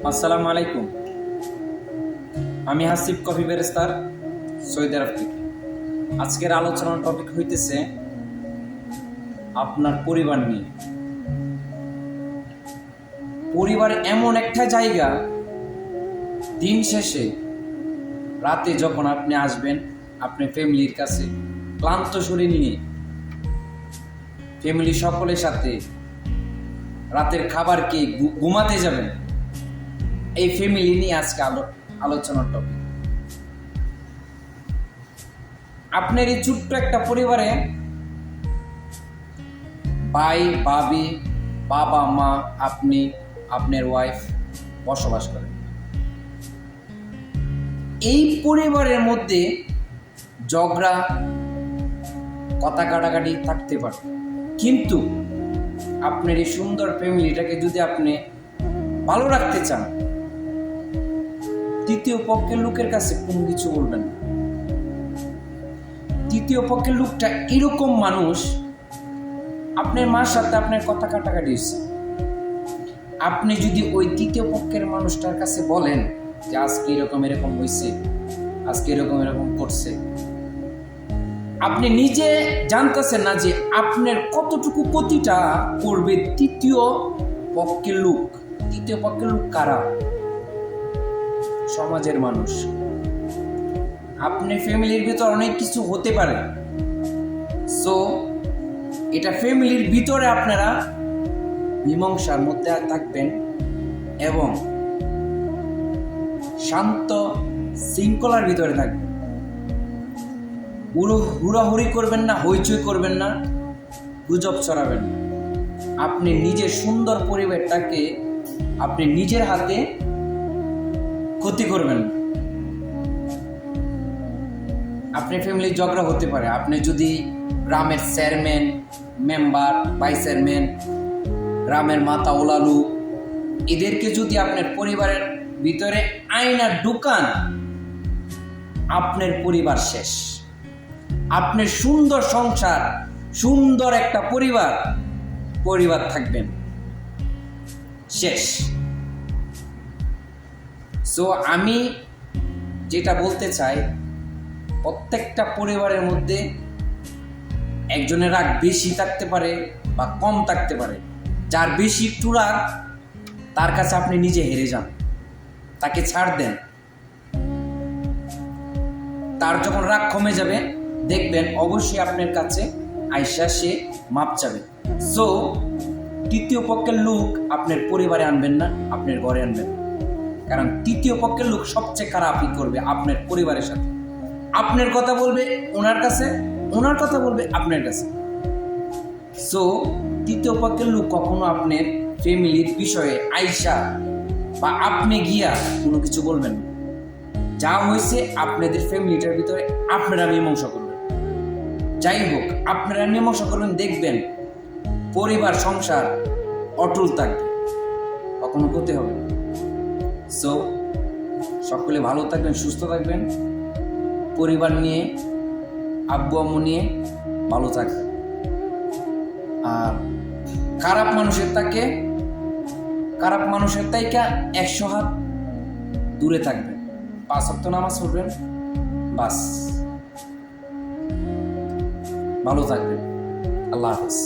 আসসালামু আলাইকুম। আমি হাসিব কফি বেরেস্তার, সৌদি আরব থেকে। আজকের আলোচনার টপিক হইতেছে আপনার পরিবার নিয়ে। পরিবার এমন একটা জায়গা, দিন শেষে রাতে যখন আপনি আসবেন আপনার ফ্যামিলির কাছে ক্লান্ত শরীর নিয়ে, ফ্যামিলি সকলের সাথে রাতের খাবার খেয়ে ঘুমাতে যাবেন, এই ফ্যামিলি নিয়ে আজকে আলোচনার টপিক। আপনার এই ছোট্ট একটা পরিবারে ভাই, ভাবি, বাবা, মা, আপনি, আপনার ওয়াইফ বসবাস করেন। এই পরিবারের মধ্যে ঝগড়া, কথা কাটাকাটি থাকতে পারে, কিন্তু আপনার এই সুন্দর ফ্যামিলিটাকে যদি আপনি ভালো রাখতে চান, তৃতীয় পক্ষের লোকের কাছে কোনো কিছু বলবেন না। তৃতীয় পক্ষের লোকটা এরকম মানুষ, আপনার মার সাথে আপনার কথা কাটাকাটি হয়েছে, আপনি যদি ওই তৃতীয় পক্ষের মানুষটার কাছে বলেন যে আজকে এরকম এরকম হয়েছে, আজকে এরকম এরকম করছে, আপনি নিজে জানতেছেন না যে আপনার কতটুকু ক্ষতিটা করবে তৃতীয় পক্ষের লোক। তৃতীয় পক্ষের লোক কারা? সমাজের মানুষ। আপনার ফ্যামিলির ভিতর অনেক কিছু হতে পারে, সো এটা ফ্যামিলির ভিতরে আপনারা মীমাংসার মধ্যে থাকবেন এবং শান্ত শৃঙ্খলার ভিতরে থাকবেন। হুড়াহুড়ি করবেন না, হইচই করবেন না, গুজব ছড়াবেন না। আপনি নিজের সুন্দর পরিবারটাকে আপনি নিজের হাতে ক্ষতি করবেন না। আপনার ফ্যামিলির ঝগড়া হতে পারে, আপনি যদি গ্রামের চেয়ারম্যান, মেম্বার, ভাইস চেয়ারম্যান, গ্রামের মাতা ওলালু, এদেরকে যদি আপনার পরিবারের ভিতরে আয়না ঢুকান, আপনার পরিবার শেষ। আপনার সুন্দর সংসার, সুন্দর একটা পরিবার থাকবেন শেষ। সো আমি যেটা বলতে চাই, প্রত্যেকটা পরিবারের মধ্যে একজনের রাগ বেশি থাকতে পারে বা কম থাকতে পারে। যার বেশি একটু রাগ, তার কাছে আপনি নিজে হেরে যান, তাকে ছাড় দেন। তার যখন রাগ কমে যাবে, দেখবেন অবশ্যই আপনার কাছে আইসা সে মাপ চাবে। সো তৃতীয় পক্ষের লোক আপনার পরিবারে আনবেন না, আপনার ঘরে আনবেন। কারণ তৃতীয় পক্ষের লোক সবচেয়ে খারাপই করবে আপনার পরিবারের সাথে। আপনার কথা বলবে ওনার কাছে, ওনার কথা বলবে আপনার কাছে। সো তৃতীয় পক্ষের লোক কখনো আপনার ফ্যামিলির বিষয়ে আইসা বা আপনি গিয়া কোনো কিছু বলবেন না। যা হয়েছে আপনাদের ফ্যামিলিটার ভিতরে আপনারা মীমাংসা করবেন। যাই হোক, আপনারা মীমাংসা করবেন, দেখবেন পরিবার সংসার অটল থাকবে, কখনো ক্ষতি হবে না। সো সকলে ভালো থাকবেন, সুস্থ থাকবেন, পরিবার নিয়ে, আব্বু আম্মু নিয়ে ভালো থাকবেন। আর খারাপ মানুষের থেকে 100 হাত দূরে থাকবেন। 5 ওয়াক্ত নামাজ পড়বেন, বাস। ভালো থাকবেন। আল্লাহ হাফেজ।